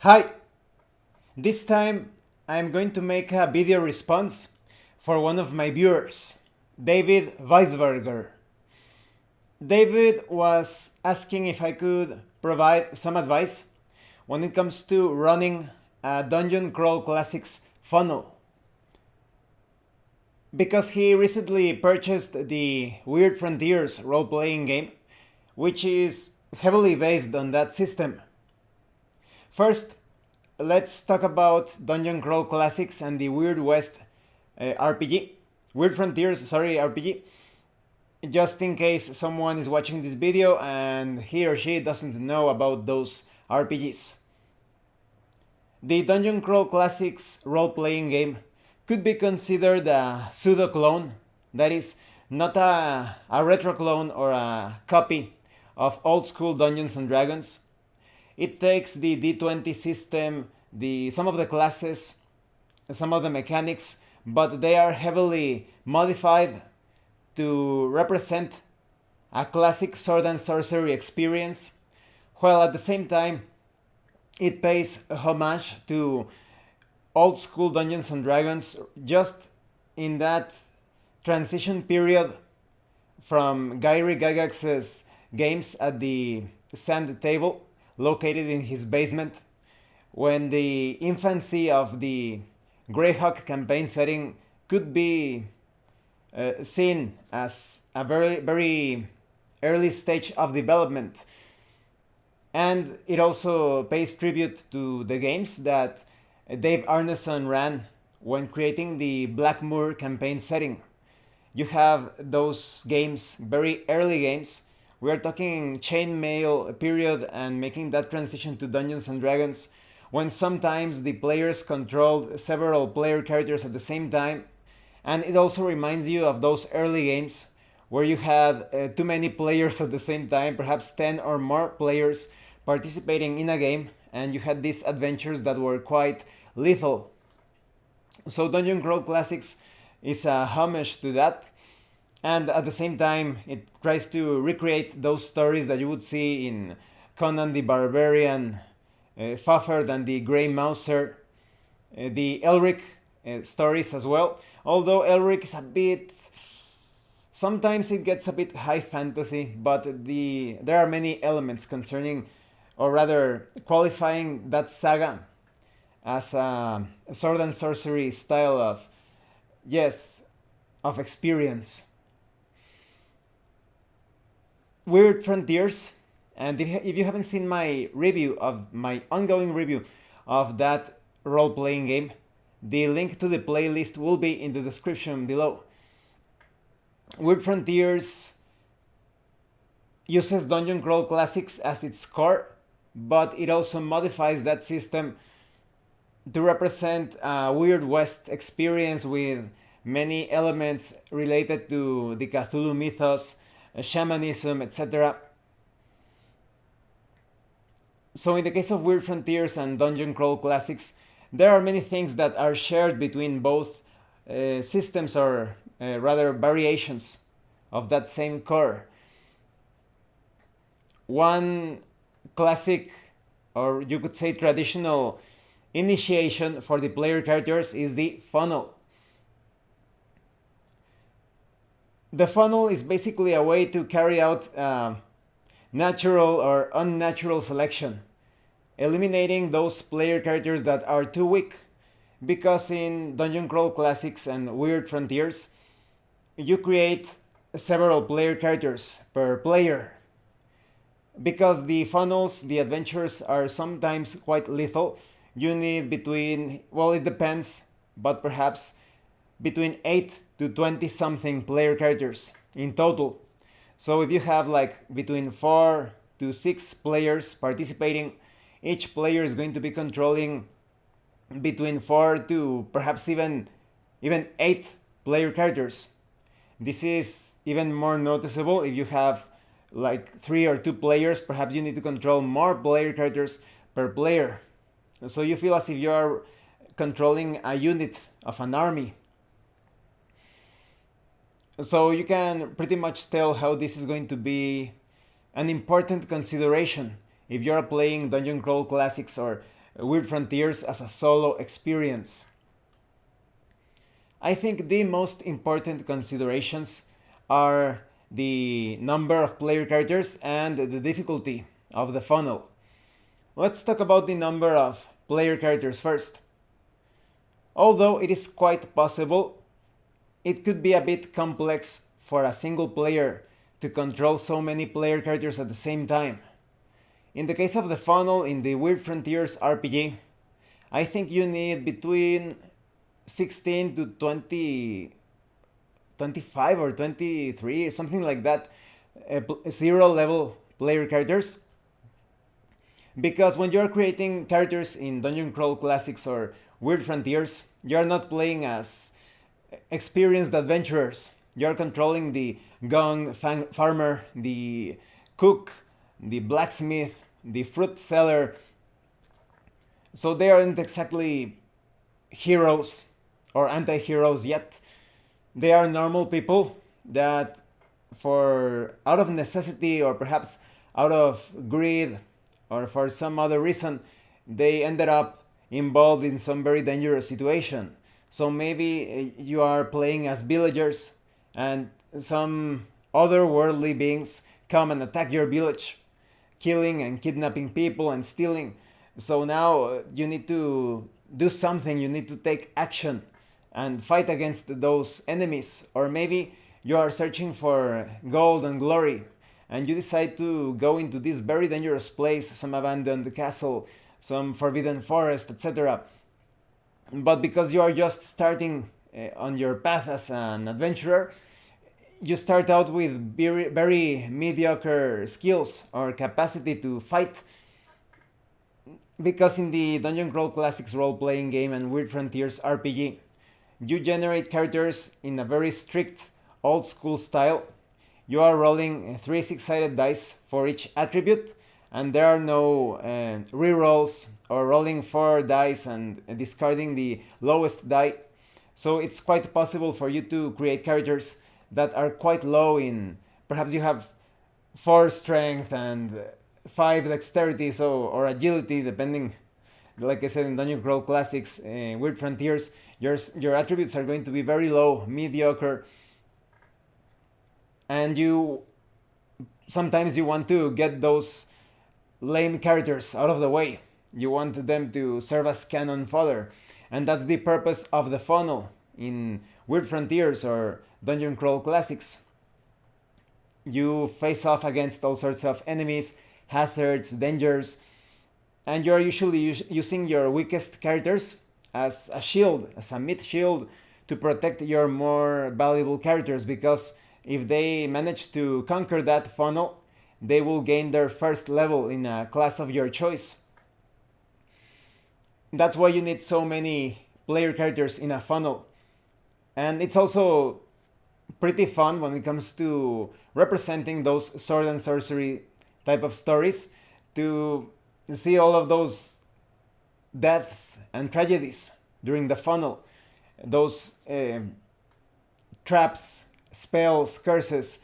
Hi! This time I'm going to make a video response for one of my viewers, David Weisberger. David was asking if I could provide some advice when it comes to running a Dungeon Crawl Classics funnel. Because he recently purchased the Weird Frontiers role playing game, which is heavily based on that system. First, let's talk about Dungeon Crawl Classics and the Weird West RPG. Weird Frontiers, sorry, RPG. Just in case someone is watching this video and he or she doesn't know about those RPGs. The Dungeon Crawl Classics role playing game could be considered a pseudo clone, that is, not a retro clone or a copy of old school Dungeons and Dragons. It takes the D20 system, some of the classes, some of the mechanics, but they are heavily modified to represent a classic sword and sorcery experience, while at the same time it pays homage to old school Dungeons and Dragons just in that transition period from Gary Gygax's games at the Sand Table located in his basement, when the infancy of the Greyhawk campaign setting could be seen as a very early stage of development. And it also pays tribute to the games that Dave Arneson ran when creating the Blackmoor campaign setting. You have those games, very early games. We are talking chainmail period and making that transition to Dungeons and Dragons, when sometimes the players controlled several player characters at the same time. And it also reminds you of those early games where you had too many players at the same time, perhaps 10 or more players participating in a game, and you had these adventures that were quite lethal. So Dungeon Crawl Classics is a homage to that, and at the same time it tries to recreate those stories that you would see in Conan the Barbarian, Fafhrd and the Grey Mouser, the Elric stories as well. Although Elric is a bit, sometimes it gets a bit high fantasy, but there are many elements concerning, or rather qualifying that saga as a sword and sorcery style of, yes, of experience. Weird Frontiers, and if you haven't seen my review of my ongoing review of that role playing game, the link to the playlist will be in the description below. Weird Frontiers uses Dungeon Crawl Classics as its core, but it also modifies that system to represent a Weird West experience with many elements related to the Cthulhu mythos, shamanism, etc. So in the case of Weird Frontiers and Dungeon Crawl Classics, there are many things that are shared between both systems, or rather variations of that same core. One classic, or you could say traditional, initiation for the player characters is the funnel. The funnel is basically a way to carry out natural or unnatural selection, eliminating those player characters that are too weak, because in Dungeon Crawl Classics and Weird Frontiers, you create several player characters per player. Because the funnels, the adventures are sometimes quite lethal, you need between, well, it depends, but perhaps between 8 to 20 something player characters in total. So if you have like between 4 to 6 players participating, each player is going to be controlling between 4 to perhaps even 8 player characters. This is even more noticeable if you have like 3 or 2 players. Perhaps you need to control more player characters per player. So you feel as if you are controlling a unit of an army. So you can pretty much tell how this is going to be an important consideration if you're playing Dungeon Crawl Classics or Weird Frontiers as a solo experience. I think the most important considerations are the number of player characters and the difficulty of the funnel. Let's talk about the number of player characters first. Although it is quite possible, it could be a bit complex for a single player to control so many player characters at the same time. In the case of the funnel in the Weird Frontiers RPG, I think you need between 16 to 20, 25 or 23, something like that, zero level player characters. Because when you're creating characters in Dungeon Crawl Classics or Weird Frontiers, you're not playing as experienced adventurers. You're controlling the farmer, the cook, the blacksmith, the fruit seller. So they aren't exactly heroes or anti-heroes yet. They are normal people that, for out of necessity or perhaps out of greed or for some other reason, they ended up involved in some very dangerous situation. So maybe you are playing as villagers and some other worldly beings come and attack your village, killing and kidnapping people and stealing. So now you need to do something, you need to take action and fight against those enemies. Or maybe you are searching for gold and glory and you decide to go into this very dangerous place, some abandoned castle, some forbidden forest, etc. But because you are just starting on your path as an adventurer, you start out with very, very mediocre skills or capacity to fight. Because in the Dungeon Crawl Classics role-playing game and Weird Frontiers RPG, you generate characters in a very strict old-school style. You are rolling 3 6-sided dice for each attribute, and there are no rerolls or rolling 4 dice and discarding the lowest die. So it's quite possible for you to create characters that are quite low in, perhaps you have 4 strength and 5 dexterity, or agility, depending. Like I said in Dungeon Crawl Classics, Weird Frontiers, your attributes are going to be very low, mediocre, and sometimes you want to get those lame characters out of the way. You want them to serve as cannon fodder, and that's the purpose of the funnel in Weird Frontiers or Dungeon Crawl Classics. You face off against all sorts of enemies, hazards, dangers, and you're usually using your weakest characters as a shield, as a mid shield, to protect your more valuable characters, because if they manage to conquer that funnel, they will gain their first level in a class of your choice. That's why you need so many player characters in a funnel. And it's also pretty fun when it comes to representing those sword and sorcery type of stories, to see all of those deaths and tragedies during the funnel, those traps, spells, curses.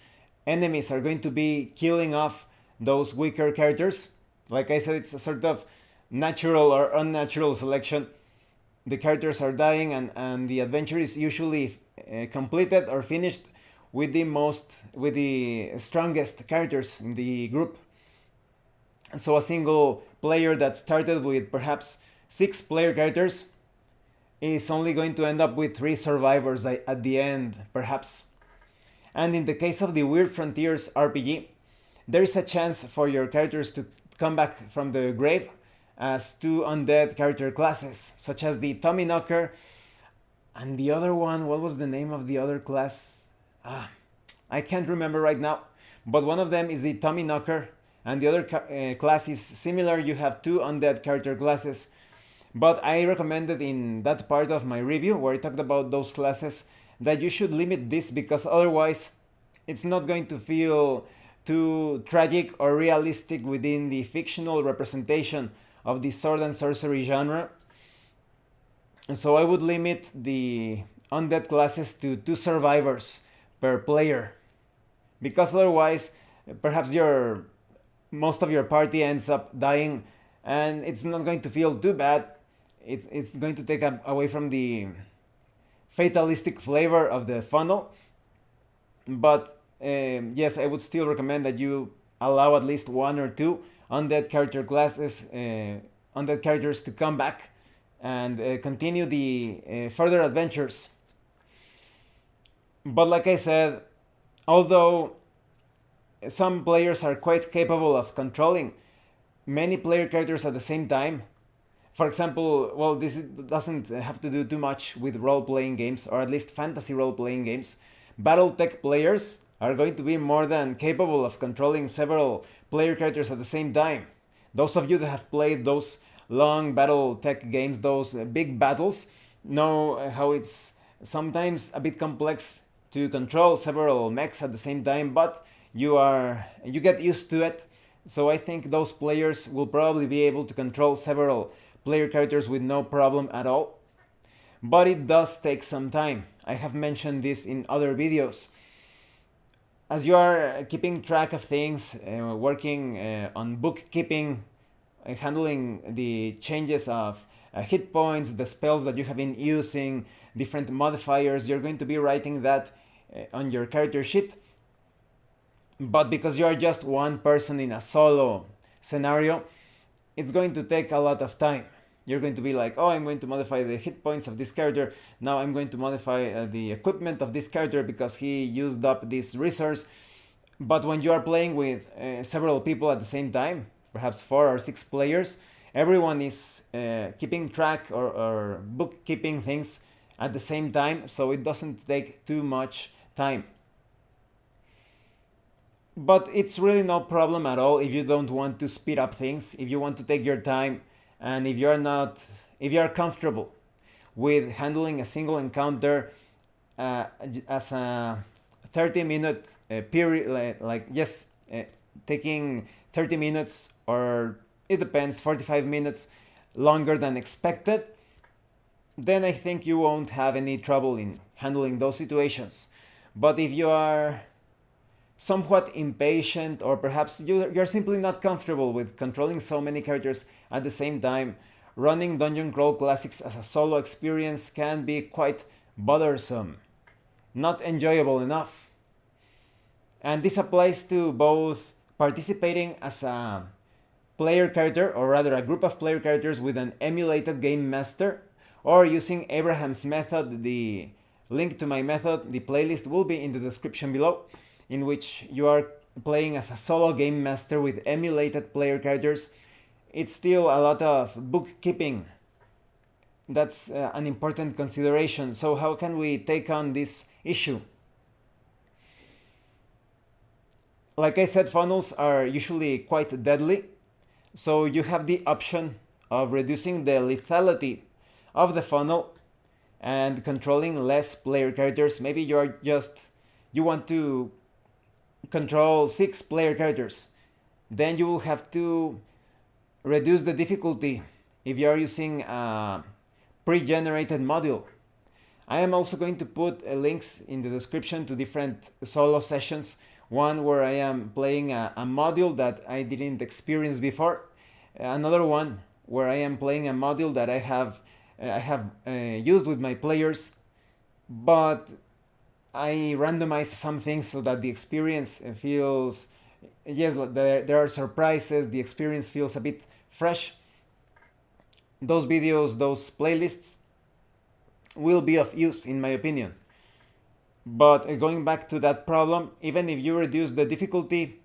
Enemies are going to be killing off those weaker characters. Like I said, it's a sort of natural or unnatural selection. The characters are dying, and the adventure is usually completed or finished with the strongest characters in the group. So a single player that started with perhaps 6 player characters is only going to end up with 3 survivors at the end, perhaps. And in the case of the Weird Frontiers RPG, there is a chance for your characters to come back from the grave as 2 undead character classes, such as the Tommy Knocker and the other one. What was the name of the other class? I can't remember right now, but one of them is the Tommy Knocker, and the other class is similar. You have 2 undead character classes, but I recommended in that part of my review where I talked about those classes that you should limit this, because otherwise it's not going to feel too tragic or realistic within the fictional representation of the sword and sorcery genre. And so I would limit the undead classes to 2 survivors per player, because otherwise perhaps most of your party ends up dying and it's not going to feel too bad. It's going to take away from the fatalistic flavor of the funnel. But yes, I would still recommend that you allow at least one or two undead character classes, undead characters to come back and continue the further adventures. But like I said, although some players are quite capable of controlling many player characters at the same time, for example, well, this doesn't have to do too much with role playing games, or at least fantasy role playing games. Battletech players are going to be more than capable of controlling several player characters at the same time. Those of you that have played those long Battletech games, those big battles, know how it's sometimes a bit complex to control several mechs at the same time, but you get used to it. So I think those players will probably be able to control several player characters with no problem at all. But it does take some time. I have mentioned this in other videos. As you are keeping track of things, working on bookkeeping, handling the changes of hit points, the spells that you have been using, different modifiers, you're going to be writing that on your character sheet. But because you are just one person in a solo scenario, it's going to take a lot of time. You're going to be like, oh, I'm going to modify the hit points of this character. Now I'm going to modify the equipment of this character because he used up this resource. But when you are playing with several people at the same time, perhaps 4 or 6 players, everyone is keeping track or bookkeeping things at the same time, so it doesn't take too much time. But it's really no problem at all if you don't want to speed up things, if you want to take your time, and if you're comfortable with handling a single encounter as a 30-minute period, taking 30 minutes, or it depends, 45 minutes longer than expected, then I think you won't have any trouble in handling those situations. But if you are somewhat impatient, or perhaps you're simply not comfortable with controlling so many characters at the same time, running Dungeon Crawl Classics as a solo experience can be quite bothersome, not enjoyable enough. And this applies to both participating as a player character, or rather a group of player characters with an emulated game master, or using Abraham's method. The link to my method, the playlist, will be in the description below, in which you are playing as a solo game master with emulated player characters. It's still a lot of bookkeeping. That's an important consideration. So how can we take on this issue? Like I said, funnels are usually quite deadly, so you have the option of reducing the lethality of the funnel and controlling less player characters. Maybe you want to control 6 player characters. Then you will have to reduce the difficulty if you are using a pre-generated module. I am also going to put links in the description to different solo sessions. One where I am playing a module that I didn't experience before. Another one where I am playing a module that I have used with my players, but I randomize some things so that the experience feels, yes, there are surprises, the experience feels a bit fresh. Those videos, those playlists will be of use in my opinion. But going back to that problem, even if you reduce the difficulty,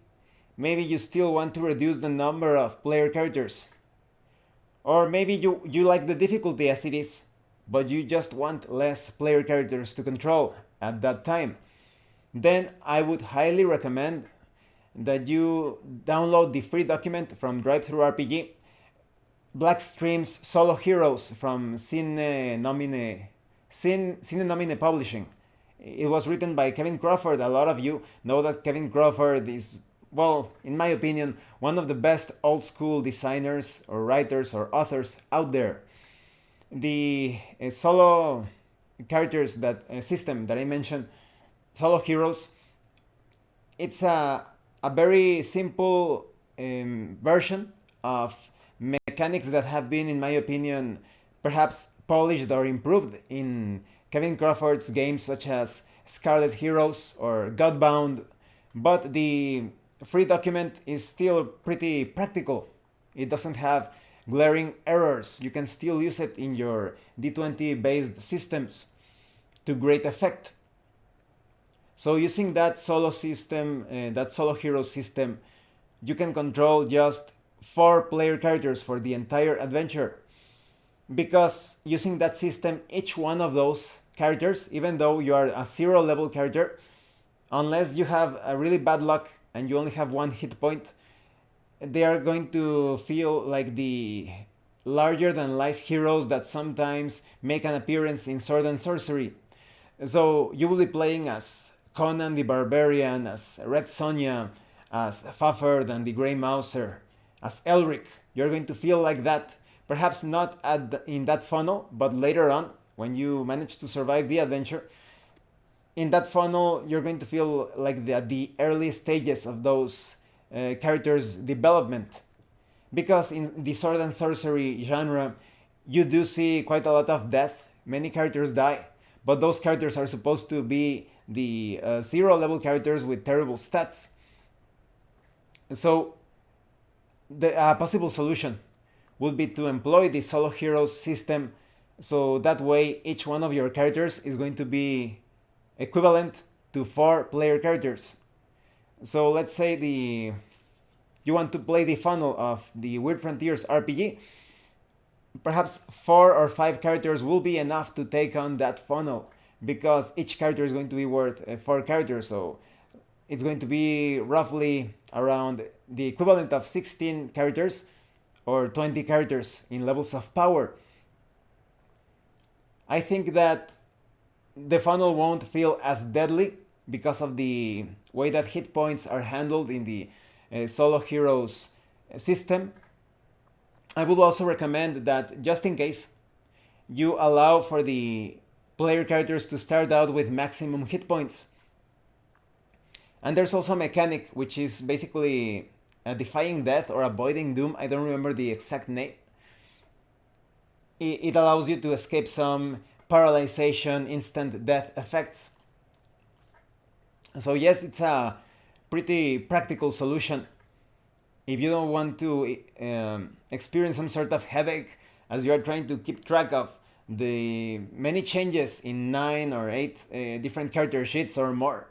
maybe you still want to reduce the number of player characters. Or maybe you like the difficulty as it is, but you just want less player characters to control at that time. Then I would highly recommend that you download the free document from DriveThruRPG, Blackstream's Solo Heroes from Cine Nomine Publishing. It was written by Kevin Crawford. A lot of you know that Kevin Crawford is, well, in my opinion, one of the best old school designers or writers or authors out there. The solo characters system that I mentioned, Solo Heroes, it's a very simple version of mechanics that have been, in my opinion, perhaps polished or improved in Kevin Crawford's games such as Scarlet Heroes or Godbound, but the free document is still pretty practical. It doesn't have glaring errors. You can still use it in your D20 based systems to great effect. So using that solo system, that solo hero system, you can control just 4 player characters for the entire adventure. Because using that system, each one of those characters, even though you are a 0 level character, unless you have a really bad luck and you only have 1 hit point, they are going to feel like the larger than life heroes that sometimes make an appearance in Sword and Sorcery. So you will be playing as Conan the Barbarian, as Red Sonja, as Fafard and the Grey Mouser, as Elric. You're going to feel like that. Perhaps not in that funnel, but later on, when you manage to survive the adventure, in that funnel, you're going to feel like the early stages of those characters' development. Because in the Sword and Sorcery genre, you do see quite a lot of death. Many characters die, but those characters are supposed to be the 0 level characters with terrible stats. So the possible solution would be to employ the solo heroes system, so that way each one of your characters is going to be equivalent to 4 player characters. So let's say you want to play the funnel of the Weird Frontiers RPG. Perhaps 4 or 5 characters will be enough to take on that funnel, because each character is going to be worth 4 characters, so it's going to be roughly around the equivalent of 16 characters or 20 characters in levels of power. I think that the funnel won't feel as deadly because of the way that hit points are handled in the solo heroes system. I would also recommend that, just in case, you allow for the player characters to start out with maximum hit points. And there's also a mechanic which is basically defying death or avoiding doom. I don't remember the exact name. It allows you to escape some paralyzation, instant death effects. So yes, it's a pretty practical solution. If you don't want to experience some sort of headache as you are trying to keep track of the many changes in 9 or 8 different character sheets or more,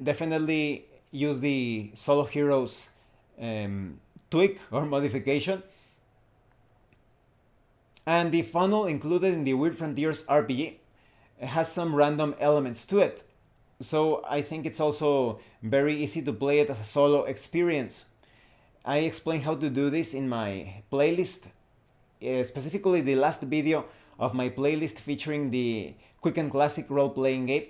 definitely use the solo heroes tweak or modification. And the funnel included in the Weird Frontiers RPG has some random elements to it. So I think it's also very easy to play it as a solo experience. I explain how to do this in my playlist, specifically the last video of my playlist featuring the quick and classic role-playing game.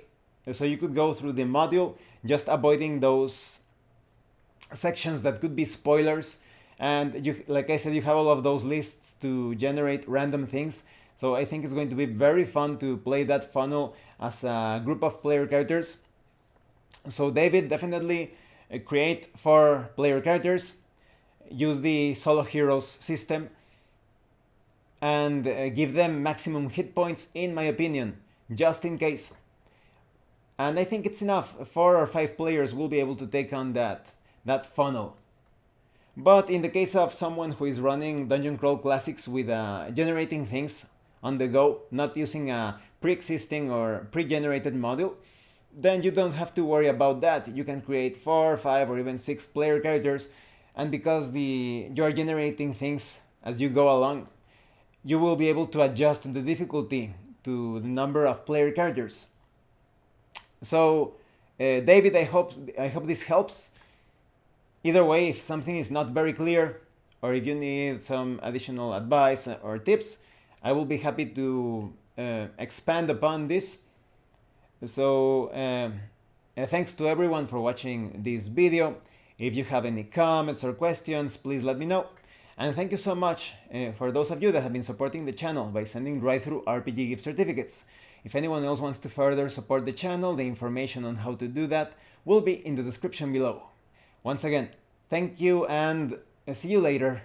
So you could go through the module, just avoiding those sections that could be spoilers. And you, like I said, you have all of those lists to generate random things. So I think it's going to be very fun to play that funnel as a group of player characters. So David, definitely create 4 player characters, use the solo heroes system, and give them maximum hit points, in my opinion, just in case. And I think it's enough. 4 or 5 players will be able to take on that funnel. But in the case of someone who is running Dungeon Crawl Classics with generating things on the go, not using a pre-existing or pre-generated module, then you don't have to worry about that. You can create 4, 5, or even 6 player characters, and because you are generating things as you go along, you will be able to adjust the difficulty to the number of player characters. So, David, I hope this helps. Either way, if something is not very clear, or if you need some additional advice or tips, I will be happy to expand upon this. So thanks to everyone for watching this video. If you have any comments or questions, please let me know. And thank you so much for those of you that have been supporting the channel by sending drive-thru RPG gift certificates. If anyone else wants to further support the channel, the information on how to do that will be in the description below. Once again, thank you and see you later.